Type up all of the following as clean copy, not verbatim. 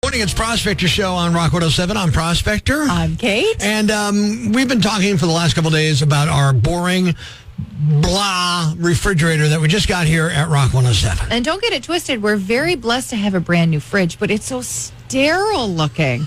Morning, it's Prospector Show on Rock 107. I'm Prospector. I'm Kate. And we've been talking for the last couple of days about our boring, blah refrigerator that we just got here at Rock 107. And don't get it twisted. We're very blessed to have a brand new fridge, but it's so sterile looking.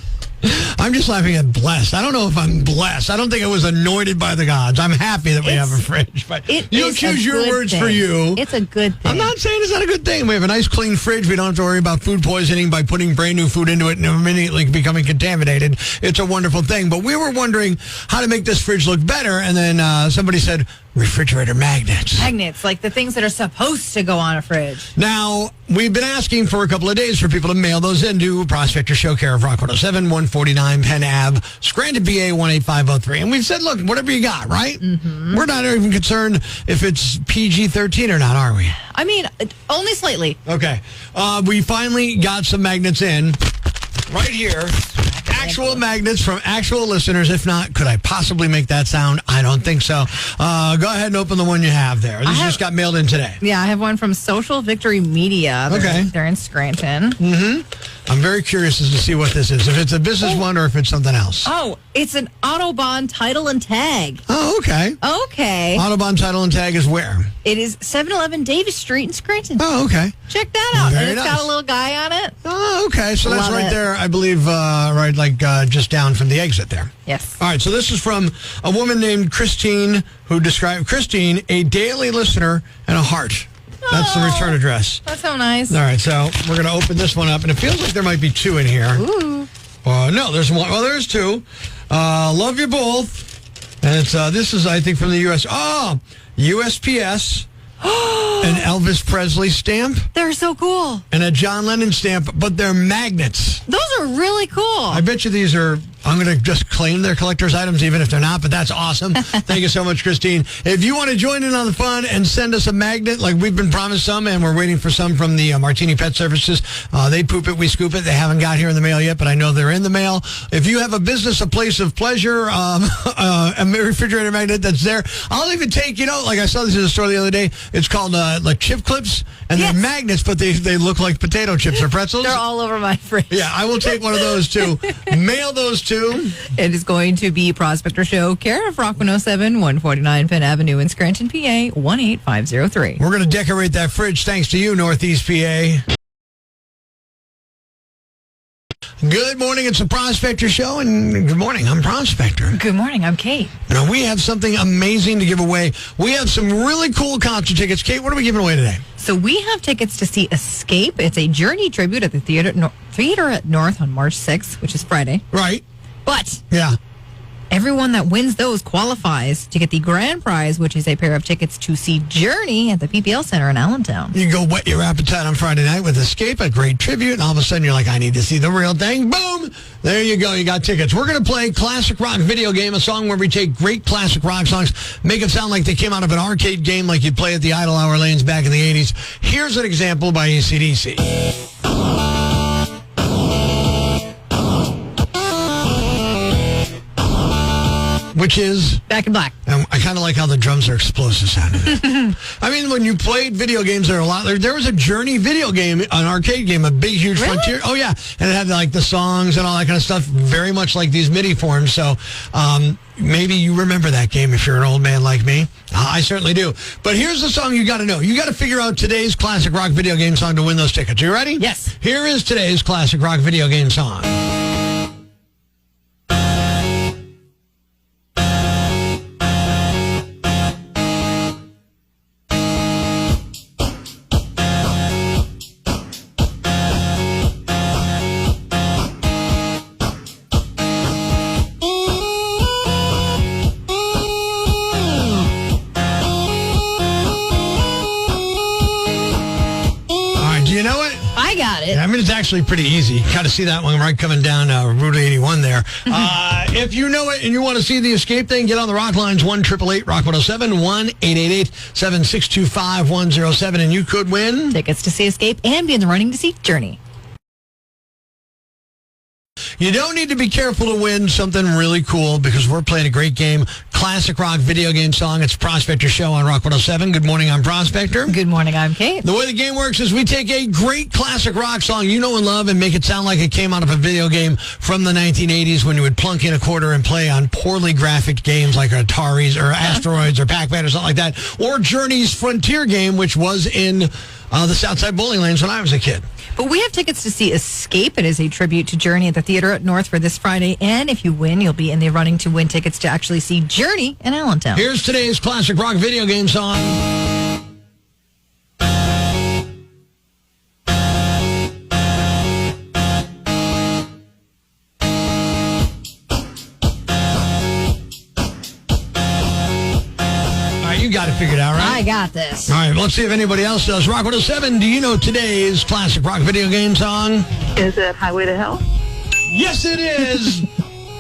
I'm just laughing at blessed. I don't know if I'm blessed. I don't think I was anointed by the gods. I'm happy that we have a fridge. But you choose your words for you. It's a good thing. I'm not saying it's not a good thing. We have a nice clean fridge. We don't have to worry about food poisoning by putting brand new food into it and immediately becoming contaminated. It's a wonderful thing. But we were wondering how to make this fridge look better. And then somebody said, refrigerator magnets. Magnets, like the things that are supposed to go on a fridge. Now, we've been asking for a couple of days for people to mail those into Prospector Show, care of Rock 107, 149 Penn Ave, Scranton, PA 18503. And we've said, look, whatever you got, right? Mm-hmm. We're not even concerned if it's PG-13 or not, are we? I mean, only slightly. Okay. We finally got some magnets in right here. Actual magnets from actual listeners. If not, could I possibly make that sound? I don't think so. Go ahead and open the one you have there. This just got mailed in today. Yeah, I have one from Social Victory Media. They're in Scranton. Mm-hmm. I'm very curious as to see what this is. If it's a business one or if it's something else. Oh, it's an Autobahn title and tag. Oh, okay. Okay. Autobahn title and tag is where? It is 711 Davis Street in Scranton. Oh, okay. Check that out. Very and it's nice. got a little guy on it. Oh, okay. So that's Love right it. there, I believe, just down from the exit there. Yes. All right, so this is from a woman named Christine, who described Christine, a daily listener and a heart. That's the return address. That's so nice. All right, so we're going to open this one up, and it feels like there might be two in here. Ooh. No, there's one. Well, there's two. Love you both. And it's this is, I think, from the U.S. Oh, USPS. An Elvis Presley stamp. They're so cool. And a John Lennon stamp, but they're magnets. Those are really cool. I bet you these are, I'm going to just claim they're collector's items, even if they're not, but that's awesome. Thank you so much, Christine. If you want to join in on the fun and send us a magnet, like we've been promised some, and we're waiting for some from the Martini Pet Services. They poop it, we scoop it. They haven't got here in the mail yet, but I know they're in the mail. If you have a business, a place of pleasure, a refrigerator magnet that's there, I'll even take, like I saw this in the store the other day. It's called like chip clips, and they're magnets, but they look like potato chips or pretzels. They're all over my fridge. Yeah, I will take one of those too. Mail those too. It is going to be Prospector Show, care of Rock 107, 149 Penn Avenue in Scranton, PA 18503. We're going to decorate that fridge thanks to you, Northeast PA. Good morning, it's the Prospector Show, and good morning, I'm Prospector. Good morning, I'm Kate. Now, we have something amazing to give away. We have some really cool concert tickets. Kate, what are we giving away today? So we have tickets to see Escape. It's a Journey tribute at the Theater at North on March 6th, which is Friday. Right. But yeah, everyone that wins those qualifies to get the grand prize, which is a pair of tickets to see Journey at the PPL Center in Allentown. You go whet your appetite on Friday night with Escape, a great tribute, and all of a sudden you're like, I need to see the real thing. Boom! There you go. You got tickets. We're going to play Classic Rock Video Game, a song where we take great classic rock songs, make it sound like they came out of an arcade game like you'd play at the Idle Hour lanes back in the 80s. Here's an example by AC/DC. Which is Back in Black. I kind of like how the drums are explosive sounding. I mean, when you played video games, there were a lot. There was a Journey video game, an arcade game, a big, huge Frontier. Oh yeah, and it had like the songs and all that kind of stuff, very much like these MIDI forms. So maybe you remember that game if you're an old man like me. I certainly do. But here's the song you got to know. You got to figure out today's classic rock video game song to win those tickets. You ready? Yes. Here is today's classic rock video game song. Do you know it? I got it. I mean, it's actually pretty easy. You got to see that one right coming down Route 81 there. If you know it and you want to see the Escape thing, get on the rock lines, 1-888-ROCK-107, 1-888-762-5107, and you could win Tickets to see Escape and be in the running to see Journey. You don't need to be careful to win something really cool because we're playing a great game. Classic rock video game song. It's Prospector Show on Rock 107. Good morning, I'm Prospector. Good morning, I'm Kate. The way the game works is we take a great classic rock song you know and love and make it sound like it came out of a video game from the 1980s when you would plunk in a quarter and play on poorly graphic games like Ataris or Asteroids or Pac-Man or something like that. Or Journey's Frontier game, which was in the Southside Bowling Lanes when I was a kid. But we have tickets to see Escape. It is a tribute to Journey at the Theater at North for this Friday. And if you win, you'll be in the running to win tickets to actually see Journey in Allentown. Here's today's classic rock video game song. You got it figured out, right? I got this. All right, well, let's see if anybody else does. Rock 107, do you know today's classic rock video game song? Is it Highway to Hell? Yes, it is.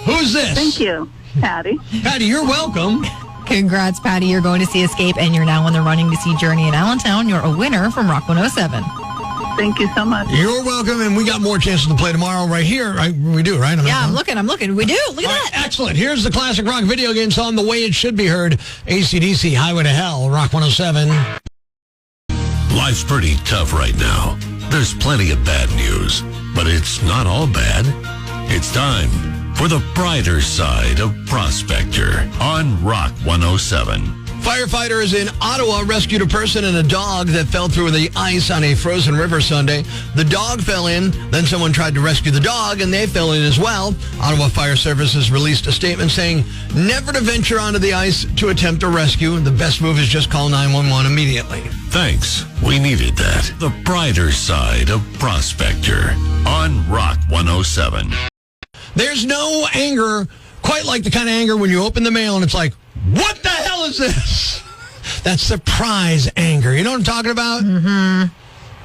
Who's this? Thank you, Patty. Patty, you're welcome. Congrats, Patty. You're going to see Escape, and you're now in the running to see Journey in Allentown. You're a winner from Rock 107. Thank you so much. You're welcome, and we got more chances to play tomorrow right here. We do, right? Yeah, I'm looking. We do. Look at All that. right, excellent. Here's the classic rock video game song, the way it should be heard. AC/DC, Highway to Hell, Rock 107. Life's pretty tough right now. There's plenty of bad news, but it's not all bad. It's time for the brighter side of Prospector on Rock 107. Firefighters in Ottawa rescued a person and a dog that fell through the ice on a frozen river Sunday. The dog fell in, then someone tried to rescue the dog, and they fell in as well. Ottawa Fire Services released a statement saying, never to venture onto the ice to attempt a rescue. The best move is just call 911 immediately. Thanks. We needed that. The brighter side of Prospector on Rock 107. There's no anger quite like the kind of anger when you open the mail and it's like, what the hell is this? That's surprise anger. You know what I'm talking about? Mm-hmm.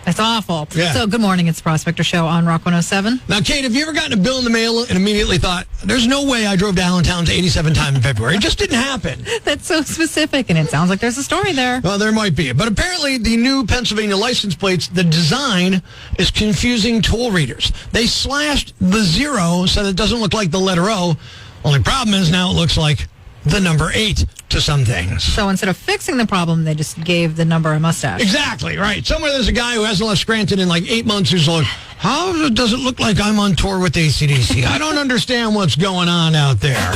It's awful. Yeah. So, good morning. It's Prospector Show on Rock 107. Now, Kate, have you ever gotten a bill in the mail and immediately thought, there's no way I drove to Allentown 87 times in February? It just didn't happen. That's so specific, and it sounds like there's a story there. Well, there might be. But apparently, the new Pennsylvania license plates, the design is confusing toll readers. They slashed the 0 so that it doesn't look like the letter O. Only problem is now it looks like the number 8 to some things. So instead of fixing the problem, they just gave the number a mustache. Exactly, right. Somewhere there's a guy who hasn't left Scranton in like 8 months who's like, how does it look like I'm on tour with AC/DC? I don't understand what's going on out there.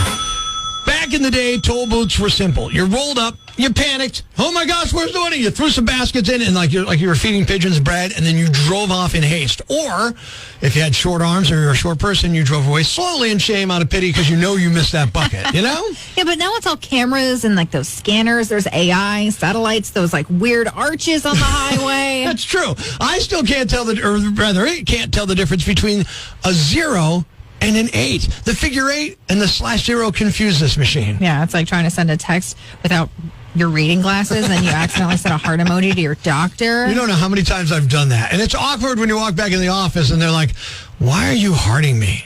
Back in the day, toll booths were simple. You rolled up, you panicked. Oh my gosh, where's the money? You threw some baskets in and like you were feeding pigeons bread, and then you drove off in haste. Or if you had short arms or you're a short person, you drove away slowly in shame out of pity because you know you missed that bucket, you know? Yeah, but now it's all cameras and like those scanners. There's AI, satellites, those like weird arches on the highway. That's true. I still can't tell it can't tell the difference between a 0 and an 8. The figure 8 and the /0 confuse this machine. Yeah, it's like trying to send a text without your reading glasses and you accidentally send a heart emoji to your doctor. You don't know how many times I've done that. And it's awkward when you walk back in the office and they're like, why are you hearting me?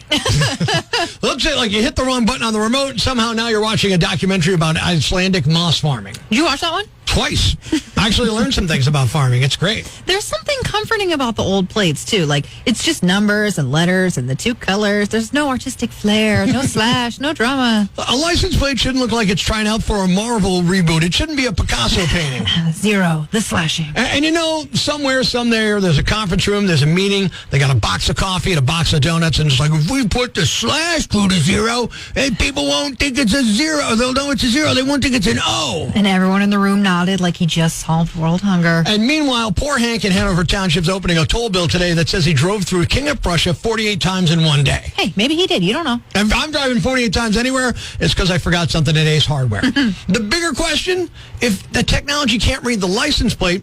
Let's say like you hit the wrong button on the remote and somehow now you're watching a documentary about Icelandic moss farming. Did you watch that one? Twice. I actually learned some things about farming. It's great. There's something comforting about the old plates, too. Like, it's just numbers and letters and the 2 colors. There's no artistic flair, no slash, no drama. A license plate shouldn't look like it's trying out for a Marvel reboot. It shouldn't be a Picasso painting. 0, the slashing. And you know, somewhere, there's a conference room, there's a meeting, they got a box of coffee and a box of donuts, and it's like, if we put the slash through the 0, and people won't think it's a 0. They'll know it's a 0. They won't think it's an O. And everyone in the room nodded like he just solved world hunger. And meanwhile, poor Hank in Hanover Township's opening a toll bill today that says he drove through King of Prussia 48 times in one day. Hey, maybe he did. You don't know. If I'm driving 48 times anywhere, it's because I forgot something at Ace Hardware. The bigger question, if the technology can't read the license plate,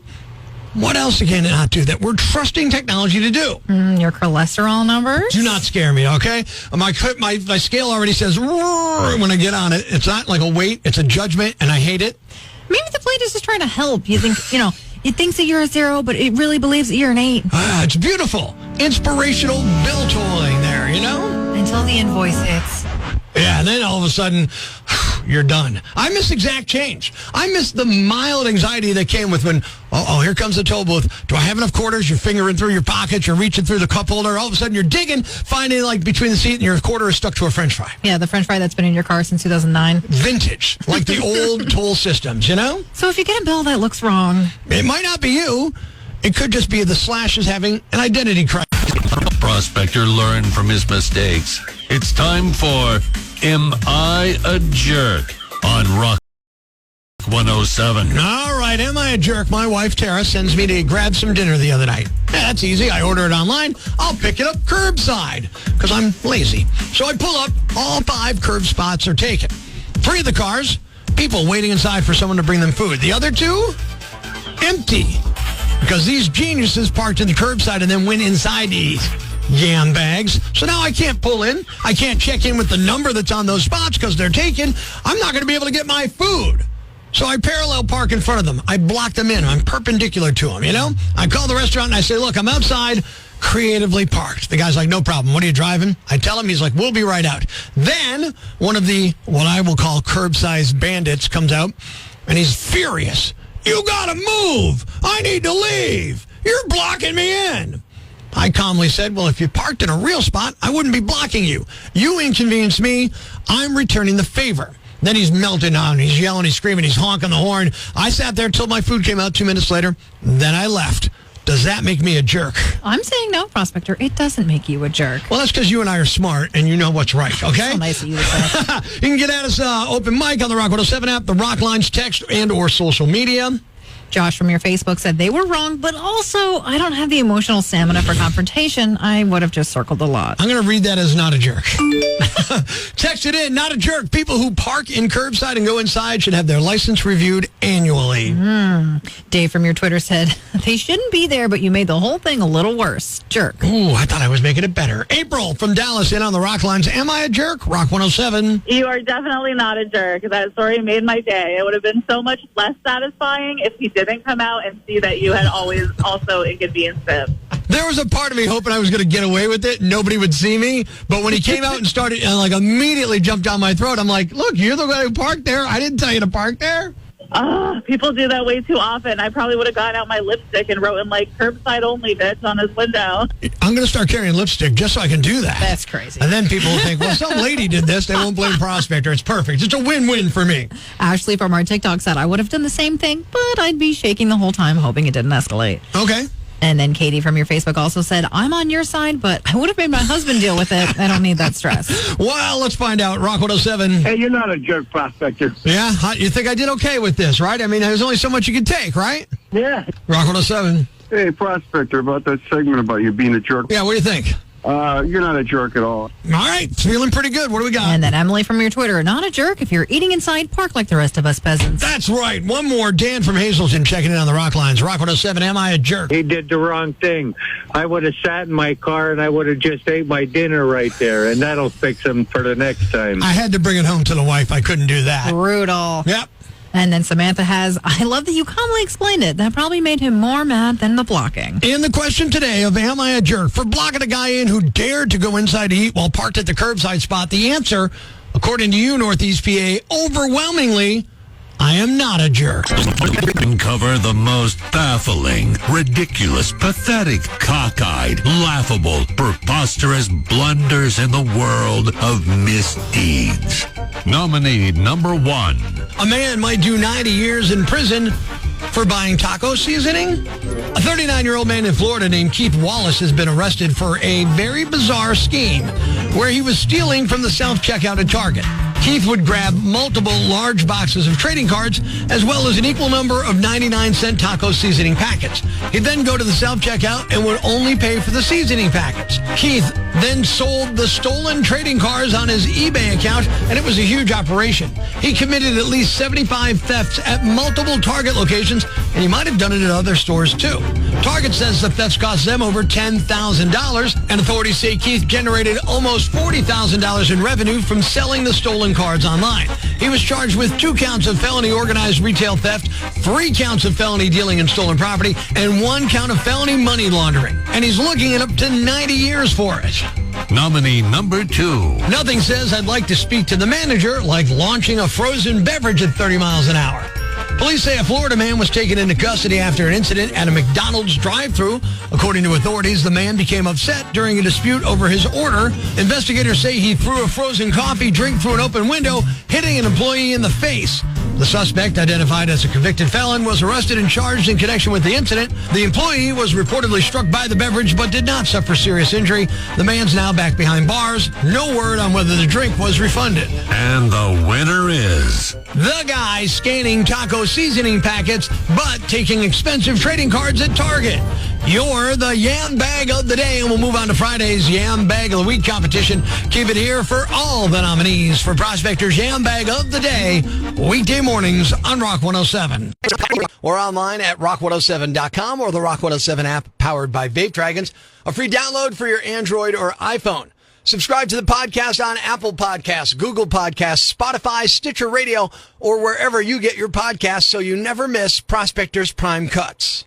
what else can it not do that we're trusting technology to do? Your cholesterol numbers? Do not scare me, okay? My scale already says roar when I get on it. It's not like a weight, it's a judgment, and I hate it. Maybe the plate is just trying to help. You think, it thinks that you're a 0, but it really believes that you're an 8. It's beautiful. Inspirational bill tolling there, you know? Until the invoice hits. Yeah, and then all of a sudden, you're done. I miss exact change. I miss the mild anxiety that came with when, here comes the toll booth. Do I have enough quarters? You're fingering through your pockets. You're reaching through the cup holder. All of a sudden, you're digging, finding like between the seat and your quarter is stuck to a French fry. Yeah, the French fry that's been in your car since 2009. Vintage, like the old toll systems, you know? So if you get a bill that looks wrong, it might not be you. It could just be the Slash is having an identity crisis. Prospector learned from his mistakes. It's time for Am I a Jerk on Rock 107. All right, am I a jerk? My wife, Tara, sends me to grab some dinner the other night. Yeah, that's easy. I order it online. I'll pick it up curbside because I'm lazy. So I pull up. All 5 curb spots are taken. 3 of the cars, people waiting inside for someone to bring them food. The other 2, empty. Because these geniuses parked in the curbside and then went inside to eat. Yam bags. So now I can't pull in. I can't check in with the number that's on those spots because they're taken. I'm not going to be able to get my food. So I parallel park in front of them. I block them in. I'm perpendicular to them, you know? I call the restaurant and I say, look, I'm outside, creatively parked. The guy's like, no problem. What are you driving? I tell him. He's like, we'll be right out. Then one of the, what I will call curb-sized bandits comes out and he's furious. You gotta move. I need to leave. You're blocking me in. I calmly said, well, if you parked in a real spot, I wouldn't be blocking you. You inconvenienced me. I'm returning the favor. Then he's melting on. He's yelling. He's screaming. He's honking the horn. I sat there until my food came out 2 minutes later. Then I left. Does that make me a jerk? I'm saying no, Prospector. It doesn't make you a jerk. Well, that's because you and I are smart and you know what's right, okay? So nice of you to say. You can get at us open mic on the Rock 107 app, the Rock Lines text and or social media. Josh from your Facebook said they were wrong, but also I don't have the emotional stamina for confrontation. I would have just circled a lot. I'm going to read that as not a jerk. Text it in, not a jerk. People who park in curbside and go inside should have their license reviewed annually. Dave from your Twitter said they shouldn't be there, but you made the whole thing a little worse. Jerk. Ooh, I thought I was making it better. April from Dallas in on the Rock Lines. Am I a jerk? Rock 107. You are definitely not a jerk. That story made my day. It would have been so much less satisfying if he didn't come out and see that you had always also inconvenienced him. There was a part of me hoping I was going to get away with it. Nobody would see me. But when he came out and started and like immediately jumped down my throat, I'm like, look, you're the guy who parked there. I didn't tell you to park there. People do that way too often. I probably would have gotten out my lipstick and wrote in like curbside only bitch on his window. I'm going to start carrying lipstick just so I can do that. That's crazy. And then people will think, well, some lady did this. They won't blame Prospector. It's perfect. It's a win-win for me. Ashley from our TikTok said I would have done the same thing, but I'd be shaking the whole time hoping it didn't escalate. Okay. And then Katie from your Facebook also said, I'm on your side, but I would have made my husband deal with it. I don't need that stress. Well, let's find out. Rock 107. Hey, you're not a jerk, Prospector. Yeah? You think I did okay with this, right? I mean, there's only so much you can take, right? Yeah. Rock 107. Hey, Prospector, about that segment about you being a jerk. Yeah, what do you think? You're not a jerk at all. All right. Feeling pretty good. What do we got? And then Emily from your Twitter, not a jerk. If you're eating inside, park like the rest of us peasants. That's right. One more. Dan from Hazelton checking in on the Rock Lines. Rock 107. Am I a jerk? He did the wrong thing. I would have sat in my car and I would have just ate my dinner right there, and that'll fix him for the next time. I had to bring it home to the wife. I couldn't do that. Brutal. Yep. And then Samantha has, I love that you calmly explained it. That probably made him more mad than the blocking. In the question today of am I a jerk for blocking a guy in who dared to go inside to eat while parked at the curbside spot, the answer, according to you, Northeast PA, overwhelmingly, I am not a jerk. Cover the most baffling, ridiculous, pathetic, cockeyed, laughable, preposterous blunders in the world of misdeeds. Nominee number 1. A man might do 90 years in prison for buying taco seasoning. A 39-year-old man in Florida named Keith Wallace has been arrested for a very bizarre scheme where he was stealing from the self-checkout at Target. Keith would grab multiple large boxes of trading cards as well as an equal number of 99-cent taco seasoning packets. He'd then go to the self-checkout and would only pay for the seasoning packets. Keith then sold the stolen trading cards on his eBay account, and it was a huge operation. He committed at least 75 thefts at multiple Target locations, and he might have done it at other stores too. Target says the thefts cost them over $10,000, and authorities say Keith generated almost $40,000 in revenue from selling the stolen cards online. He was charged with 2 counts of felony organized retail theft, 3 counts of felony dealing in stolen property, and 1 count of felony money laundering. And he's looking at up to 90 years for it. Nominee number 2. Nothing says I'd like to speak to the manager like launching a frozen beverage at 30 miles an hour. Police say a Florida man was taken into custody after an incident at a McDonald's drive-thru. According to authorities, the man became upset during a dispute over his order. Investigators say he threw a frozen coffee drink through an open window, hitting an employee in the face. The suspect, identified as a convicted felon, was arrested and charged in connection with the incident. The employee was reportedly struck by the beverage but did not suffer serious injury. The man's now back behind bars. No word on whether the drink was refunded. And the winner is... the guy scanning taco seasoning packets but taking expensive trading cards at Target. You're the Yam Bag of the Day, and we'll move on to Friday's Yam Bag of the Week competition. Keep it here for all the nominees for Prospector's Yam Bag of the Day, weekday mornings on Rock 107. Or online at rock107.com or the Rock 107 app powered by Vape Dragons. A free download for your Android or iPhone. Subscribe to the podcast on Apple Podcasts, Google Podcasts, Spotify, Stitcher Radio, or wherever you get your podcasts so you never miss Prospector's Prime Cuts.